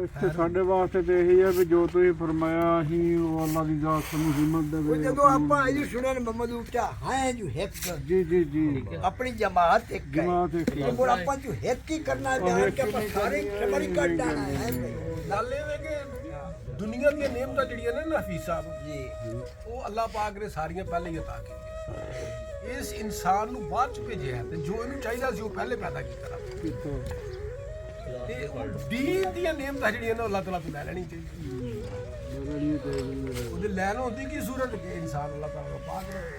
ਇੱਥੇ ਸਾਡੇ ਵਾਸਤੇ ਤੇ ਇਹੀ ਹੈ ਵੀ ਜੋ ਤੁਸੀਂ ਫਰਮਾਇਆ ਅਸੀਂ ਉਹ ਅੱਲਾ ਦੀ ਜ਼ਾਤ ਸਾਨੂੰ ਹਿੰਮਤ ਦੇਵੇ। ਜਦੋਂ ਆਪਾਂ ਇਹ ਸੁਣਿਆ ਮੁਹੰਮਦ ਉੱਚਾ ਹੈ ਜੋ ਇੱਕ ਜੀ ਜੀ ਜੀ ਆਪਣੀ ਜਮਾਤ ਇੱਕ ਹੈ, ਜਮਾਤ ਇੱਕ ਹੈ। ਹੁਣ ਆਪਾਂ ਜੋ ਇੱਕ ਹੀ ਕਰਨਾ ਜਾਣ ਕੇ ਆਪਾਂ ਸਾਰੇ ਖਬਰ ਕੱਢ ਜਾਣਾ ਹੈ। ਨਾਲੇ ਵੇ ਕਿ ਦੁਨੀਆ ਦੀਆਂ ਨਿਯਮਤਾਂ ਜਿਹੜੀਆਂ ਨੇ ਨਾ ਹਫੀਜ਼ ਸਾਹਿਬ ਜੀ ਉਹ ਅੱਲਾਹ ਪਾਕ ਨੇ ਸਾਰੀਆਂ ਪਹਿਲੇ ਹੀ ਅਤਾ ਕੀਤੀਆਂ। ਇਸ ਇਨਸਾਨ ਨੂੰ ਬਾਅਦ ਚ ਭੇਜਿਆ ਹੈ ਤੇ ਜੋ ਇਹਨੂੰ ਚਾਹੀਦਾ ਸੀ ਉਹ ਪਹਿਲੇ ਪੈਦਾ ਕੀਤਾ ਰੱਬ। ਤੇ ਦੀਨ ਦੀਆਂ ਨਿਯਮਤਾਂ ਜਿਹੜੀਆਂ ਨੇ ਅੱਲਾਹ ਤਾਲਾ ਤੋਂ ਲੈ ਲੈਣੀ ਚਾਹੀਦੀ। ਉਹਦੇ ਲੈਣ ਹੁੰਦੀ ਕੀ ਸੂਰਤ ਕਿ ਇਨਸਾਨ ਅੱਲਾਹ ਤਾਲਾ ਨੂੰ ਪਾਕ ਰੱਖੇ।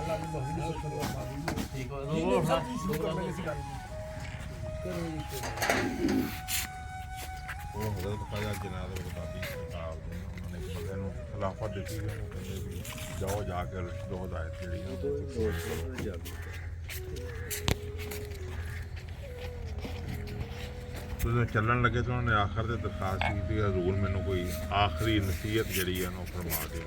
ਅੱਲਾਹ ਦੇ ਮਹੀਨੇ ਨੂੰ ਠੀਕ ਹੋ ਉਹ ਸਭ ਚੀਜ਼ ਸ਼ੁਰੂ ਕਰਨੇ ਸੀ ਗੱਲ ਉਹ ਹਜ਼ਰਤ ਖਾਜਾ ਜਨਾਬ ਬਗਦਾਦੀ ਸਰਕਾਰ ਦੇ ਉਹਨਾਂ ਨੇ ਇੱਕ ਬੰਦੇ ਨੂੰ ਖਿਲਾਫਤ ਦਿੱਤੀ, ਉਹਨੂੰ ਕਹਿੰਦੇ ਵੀ ਜਾਓ ਜਾ ਕੇ ਦੋ ਹਦਾਇਤ ਜਿਹੜੀ ਜਦੋਂ ਚੱਲਣ ਲੱਗੇ ਤਾਂ ਉਹਨੇ ਆਖਰ ਤੇ ਦਰਖਾਸਤ ਕੀਤੀ ਹਜ਼ੂਰ ਮੈਨੂੰ ਕੋਈ ਆਖਰੀ ਨਸੀਹਤ ਜਿਹੜੀ ਹੈ ਉਹ ਫਰਮਾ ਦਿਓ।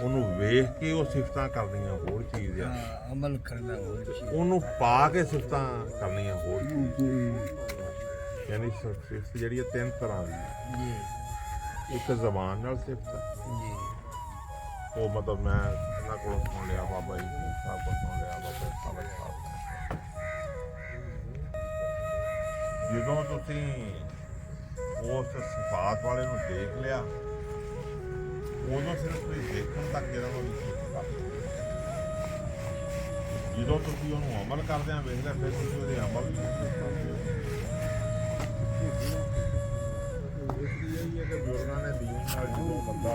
ਉਹਨੂੰ ਵੇਖ ਕੇ ਉਹ ਸਿਫਤਾਂ ਕਰਨੀਆਂ ਹੋਰ ਚੀਜ਼ ਆ, ਅਮਲ ਕਰਨਾ ਹੋਰ ਚੀਜ਼, ਉਹਨੂੰ ਪਾ ਕੇ ਸਿਫਤਾਂ ਕਰਨੀਆਂ ਹੋਰ ਚੀਜ਼। ਯਾਨੀ ਸਿਫਤ ਜਿਹੜੀ ਹੈ ਤਿੰਨ ਤਰ੍ਹਾਂ ਦੀ ਜੀ ਇੱਕ ਜ਼ਬਾਨ ਨਾਲ ਸਿਫਤ ਜੀ ਉਹ ਮਤਲਬ ਮੈਂ ਇਹਨਾਂ ਕੋਲੋਂ ਸੁਣ ਲਿਆ ਬਾਬਾ ਜੀ ਸਾਹਿਬ ਕੋਲ ਸੁਣ ਲਿਆ ਬਾਬਾ ਸਾਹਿਬ ਜਦੋਂ ਤੁਸੀਂ ਉਸ ਸਿਫਾਤ ਵਾਲੇ ਨੂੰ ਦੇਖ ਲਿਆ ਉਦੋਂ ਸਿਰਫ ਤੁਸੀਂ ਦੇਖਣ ਤੱਕ ਜਿਹੜਾ ਉਹ ਸਿਫਤ ਕਰ ਜਦੋਂ ਤੁਸੀਂ ਉਹਨੂੰ ਅਮਲ ਕਰਦਿਆਂ ਵੇਖ ਲਿਆ ਫਿਰ ਤੁਸੀਂ ਉਹਦੇ ਅਮਲ ਨੂੰ ਕਰਦੇ ਹੋ। ਇਸ ਲਈ ਇਹ ਹੈ ਕਿ ਬਜ਼ੁਰਗਾਂ ਨੇ ਦੀਨ ਨਾਲ ਜਦੋਂ ਬੰਦਾ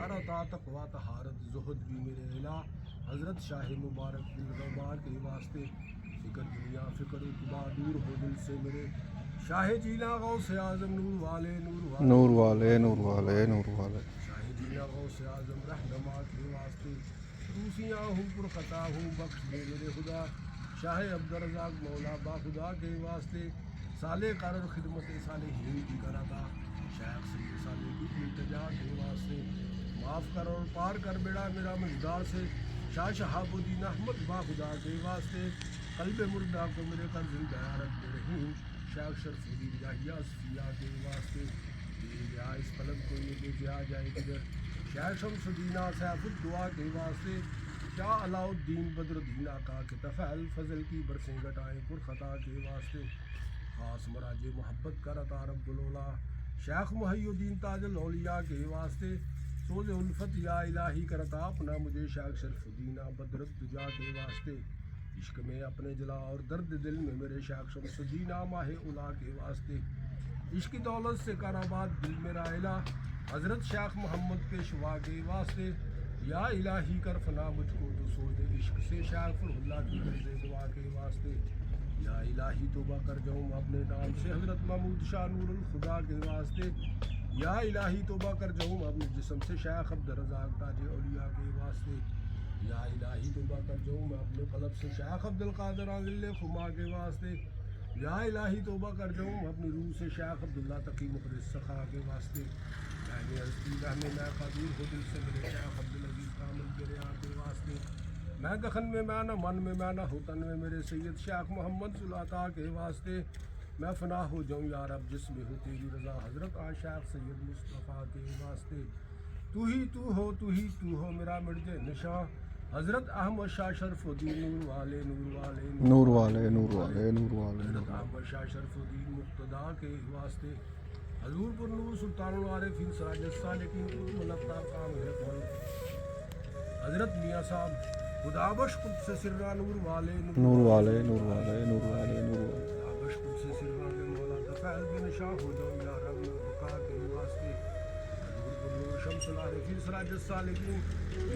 عطا تقوا طہارت زہد بھی میرے الہ حضرت شاہ مبارک دلربا کے واسطے فکر دنیا فکر اقبا دور ہو دل سے میرے شاہ جینا غوث اعظم نور والے نور والے نور والے نور والے شاہ جینا غوث اعظم رہنما کے واسطے روسیاں ہوں پر خطا ہوں بخش دے میرے خدا شاہ عبدالرزاق مولا با خدا کے واسطے سالے قرار خدمت صالحین کی کراتا شیخ سید سالے کی التجا کے واسطے معاف کر اور پار کر بیڑا میرا مجدار سے شاہ شہاب الدین احمد با خدا کے واسطے قلب مردہ کو میرے کر زندہ رکھ دے رہی شیخ شرف الدین یحییٰ صفیہ کے واسطے یہ گیا اس قلم کو یہ لے کے آ جائے کدھر شیخ شمس الدین سیف الدعا کے واسطے شاہ علاء الدین بدر الدین آقا کے تفعل فضل کی برسیں گٹائیں پر خطا کے واسطے خاص مراج محبت کا عطا رب الولا شیخ محی الدین تاج الاولیاء کے واسطے سوز الفت یا الہی کرتا اپنا مجھے شیخ شرف الدین بدر الدجا کے واسطے عشق میں اپنے جلا اور درد دل میں میرے شیخ شمس الدین ماہ اولا کے واسطے عشق کی دولت سے کارآباد دل میرا الہ حضرت شیخ محمد پیشوا کے واسطے یا الہی کر فنا مجھ کو تو سوز عشق سے شیخ فرح اللہ کی قرض دعا کے واسطے یا الہی توبہ کر جاؤں اپنے نام سے حضرت محمود شاہ نور الخدا کے واسطے یا الہی توبہ کر جاؤں اپنے جسم سے شیخ عبدالرزاق تاج اولیاء کے واسطے یا الہی توبہ کر جاؤں میں اپنے قلب سے شیخ عبدالقادر عادل خما کے واسطے یا الہی توبہ کر جاؤں اپنی روح سے شیخ عبداللہ تقی مخلص سخا کے واسطے میں ہستی میں قدیر ہو دل سے میرے شیخ عبدالعزیز کامل گریا کے واسطے میں دخن میں میں نہ من میں میں نہ ہوتن میں میرے سید شیخ محمد صلاطہ کے واسطے میں فنا ہو جاؤں یا رب جس میں ہو تیری رضا حضرت شیخ سید مصطفیٰ کے واسطے تو ہی تو ہو میرا مرج نشاں حضرت احمد شاہ شرف الدین نور والے نور والے نور والے نور والے نور والے حضرت احمد شاہ شرف الدین مقتدا کے واسطے حضور پر نور سلطان العارفین سراج السالکین قطب الافطار کام ہے فل حضرت میاں صاحب خدا بخش قدس سرا نور والے نور والے نور والے نور والے نور والے خدا بخش قدس سرا کے مولا تفعل بے نشاں ہو جاؤں یا رب بقا کے واسطے حضور پر نور شمس العارفین سراج السالکین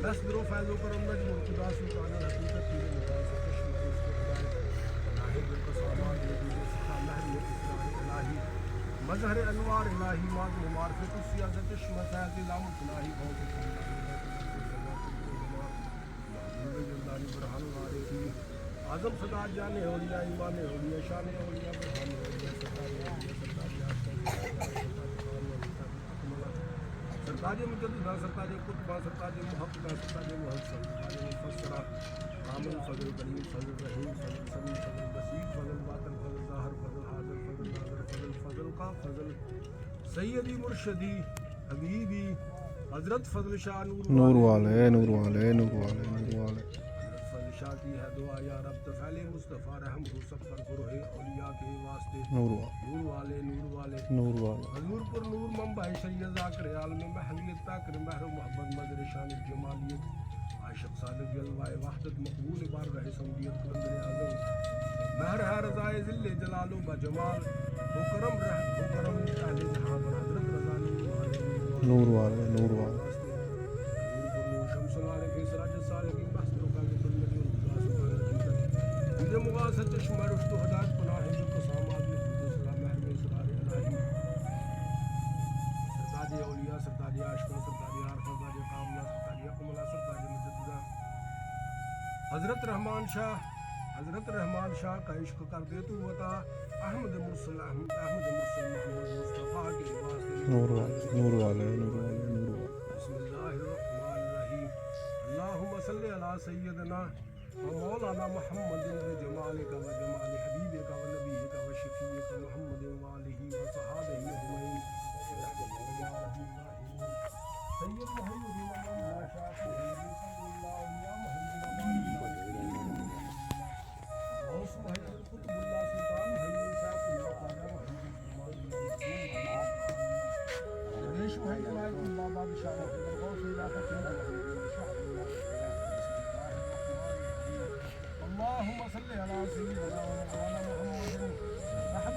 نصر و فیض و کرم نجم خدا سلطان الحقیقت کی مقاصد کشم کو اس کو خدائے الہی بالقسامات نبی سخا محریت اسرار الہی مظہر انوار الہی مادر معرفت السیادت شمسات علامت الہی بہت برہان العارفین اعظم صدا جان اولیاء ایمان اولیاء شان اولیاء برہان اولیاء سرتاج مجددہ سرتاج قطبہ سرتاج محققہ سرتاج محسن سرتاج مفسرہ عامل فضل کریم فضل رحیم فضل سمی فضل بسیط فضل باطن فضل ظاہر فضل حاضر فضل ناظر فضل فضل کا فضل سیدی مرشدی حبیبی حضرت فضل شاہ نور والے نور والے نور والے نور والے حضرت فضل شاہ کی ہے دعا یا رب تفعیل مصطفیٰ رحم ہو سب پر گروہ اولیاء کے واسطے نور والے نور والے نور والے حضور پر نور منبع شریعہ ذاکر عالم محلیت تاکر مہر محبت مدر شان جمالیت عاشق صادق جلوائے وحدت مقبول بار رہ سمدیت قلندر اعظم مہر ہے رضائے ذل جلال و بجمال ہو کرم اہل جہاں پر حضرت رضا نور والے نور والے شمس العارفین سراج السالکین بحث روکا کے بلندی مجھے مغاثت چشم رشد و ہدایت پناہ ہے جو قسامات میں خود صلاح محرم سرار الہی سرتاج اولیاء سرتاج عاشقہ سرتاج عارفہ سرتاج کاملہ سرتاج اقملہ سرتاج مجددہ حضرت رحمان شاہ کا عشق کر دے تو عطا احمد مرسل محمد مصطفیٰ کے واسطے نور والے نور والے نور والے نور والے بسم اللہ الرحمن الرحیم اللہم صلی علی سیدنا و مولانا محمد بجمالک و جمال حبیبک و نبیک و شفیعک محمد و آلہ و صحابہ اجمعین سید محمد اللہ شاہ صلی اللہ علیہ غوث محی قطب اللہ سلطان محی شاہ اللہ خواجہ محی محی عنایت اللہ بادشاہ غوث علاقہ اللهم صل على سيدنا ومولانا محمد صاحب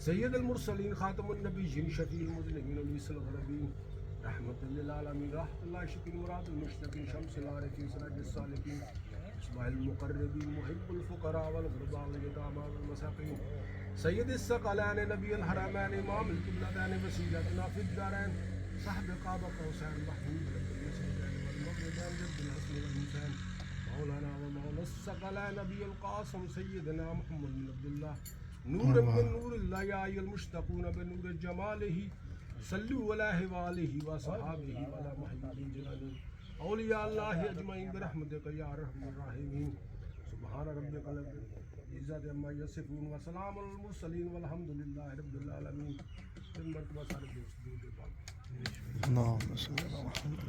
سيد المرسلين خاتم النبيين شفيع المذنبين ليس الغربين رحمة للعالمين رحمة الله شفيع المراد المشتكين شمس العارفين سراج الصالحين مصباح المقربين محب الفقراء والغرباء واليتامى والمساكين سيد الثقلين نبي الحرمين امام القبلتين وسيلتنا في الدارين صاحب قاب قوسين محمود رب المسجدين والمغربين جد الحسن والحسين مولانا ومولى الثقلين نبي القاسم سيدنا محمد بن عبد الله نور من نور الله يا أيها المشتقون بنور جماله صلوا على وآله وصحابه وعلى محمد جلاله أولياء الله أجمعين برحمتك يا أرحم الراحمين سبحان ربك رب العزة عما يصفون وسلام على المرسلين والحمد لله رب العالمين مرتبہ سارے دوست اللهم صل على محمد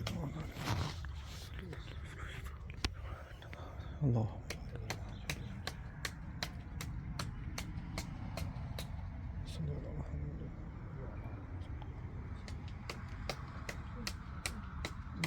الله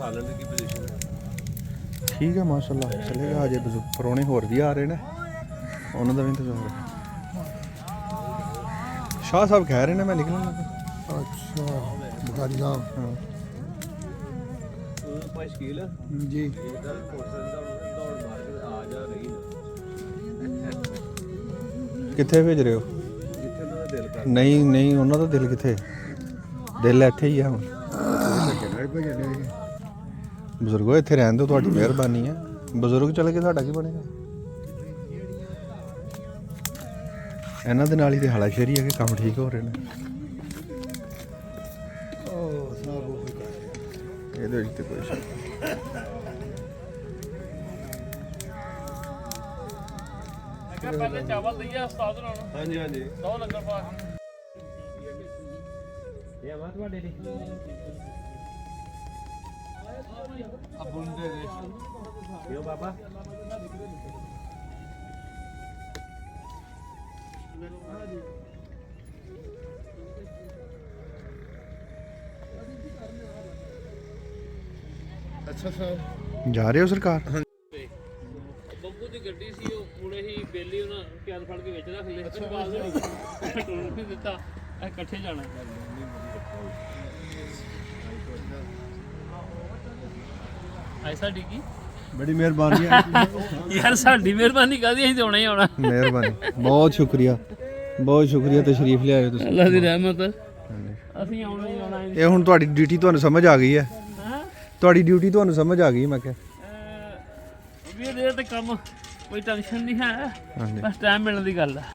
ਸਾਲਨ ਦੀ ਪੋਜੀਸ਼ਨ ਹੈ ਠੀਕ ਹੈ ਮਾਸ਼ਾਅੱਲਾ ਚਲੇਗਾ ਅਜੇ ਪਰੋਣੇ ਹੋਰ ਵੀ ਆ ਰਹੇ ਨੇ ਉਹਨਾਂ ਦਾ ਵੀ ਇੰਤਜ਼ਾਰ ਹੈ ਸ਼ਾਹ ਸਾਹਿਬ ਕਹਿ ਰਹੇ ਨੇ ਮੈਂ ਨਿਕਲਣ ਲੱਗਾ ਅੱਛਾ ਬੁਖਾਰੀ ਸਾਹਿਬ ਹਾਂ ਭਾਈ ਸ਼ਕੀਲ ਜੀ ਇਹਦਾ ਮੋਟਰਸਾਈਕਲ ਦਾ ਦੌੜ ਮਾਰ ਕੇ ਆ ਜਾ ਰਹੀ ਕਿੱਥੇ ਭੇਜ ਰਹੇ ਹੋ ਜਿੱਥੇ ਉਹਨਾਂ ਦਾ ਦਿਲ ਕਰ ਨਹੀਂ ਉਹਨਾਂ ਦਾ ਦਿਲ ਕਿੱਥੇ ਦਿਲ ਇੱਥੇ ਹੀ ਆ ਹੁਣ ਬਜ਼ੁਰਗੋ ਇੱਥੇ ਰਹਿਣ ਦਿਓ ਤੁਹਾਡੀ ਮਿਹਰਬਾਨੀ ਹੈ ਬਜ਼ੁਰਗ ਚਲੇ ਗਏ ਤੁਹਾਡਾ ਕੀ ਬਣੇਗਾ ਇਹਨਾਂ ਦੇ ਨਾਲ ਹੀ ਤੇ ਹਲਾਸ਼ੇਰੀ ਹੈ ਕਿ ਕੰਮ ਠੀਕ ਹੋ ਰਹੇ ਨੇ ਇਹਦੇ ਵਿੱਚ ਤੇ ਕੋਈ ਸ਼ੱਕ ਪਹਿਲੇ ਚਾਵਲ ਦਈਏ ਉਸਤਾਦ ਨੂੰ ਹਾਂਜੀ ਹਾਂਜੀ ਦੋ ਲੰਗਰ ਪਾ ਇਹ ਆਵਾਜ਼ ਤੁਹਾਡੇ ਲਈ ਅਬੁਲ ਦੇ ਕਿਉਂ ਬਾਬਾ ਅੱਛਾ ਸਾਹਿਬ ਜਾ ਰਹੇ ਹੋ ਸਰਕਾਰ ਬੱਬੂ ਦੀ ਗੱਡੀ ਸੀ ਉਹ ਪੂਰੇ ਹੀ ਬੇਲੀ ਉਹਨਾਂ ਕੈਦ ਫੜ ਕੇ ਵਿੱਚ ਰੱਖ ਲਏ ਬਾਅਦ ਵਿੱਚ ਟੋਲ ਨਹੀਂ ਦਿੱਤਾ ਇਹ ਇਕੱਠੇ ਜਾਣਾ ਆਈ ਸਾਡੀ ਕੀ ਬੜੀ ਮਿਹਰਬਾਨੀ ਹੈ ਯਾਰ ਸਾਡੀ ਮਿਹਰਬਾਨੀ ਕਾਦੀ ਅਸੀਂ ਤੇ ਆਉਣਾ ਹੀ ਆਉਣਾ ਮਿਹਰਬਾਨੀ ਬਹੁਤ ਸ਼ੁਕਰੀਆ ਤਸ਼ਰੀਫ ਲਿਆਏ ਤੁਸੀਂ ਅੱਲਾ ਦੀ ਰਹਿਮਤ ਅਸੀਂ ਆਉਣਾ ਹੀ ਆਉਣਾ ਇਹ ਹੁਣ ਤੁਹਾਡੀ ਡਿਊਟੀ ਤੁਹਾਨੂੰ ਸਮਝ ਆ ਗਈ ਹੈ ਹਾਂ ਤੁਹਾਡੀ ਡਿਊਟੀ ਤੁਹਾਨੂੰ ਸਮਝ ਆ ਗਈ ਮੈਂ ਕਿਹਾ ਵੀਰ ਇਹ ਤੇ ਕੰਮ ਕੋਈ ਟੈਨਸ਼ਨ ਨਹੀਂ ਹੈ ਹਾਂਜੀ ਬਸ ਟਾਈਮ ਮਿਲਣ ਦੀ ਗੱਲ ਹੈ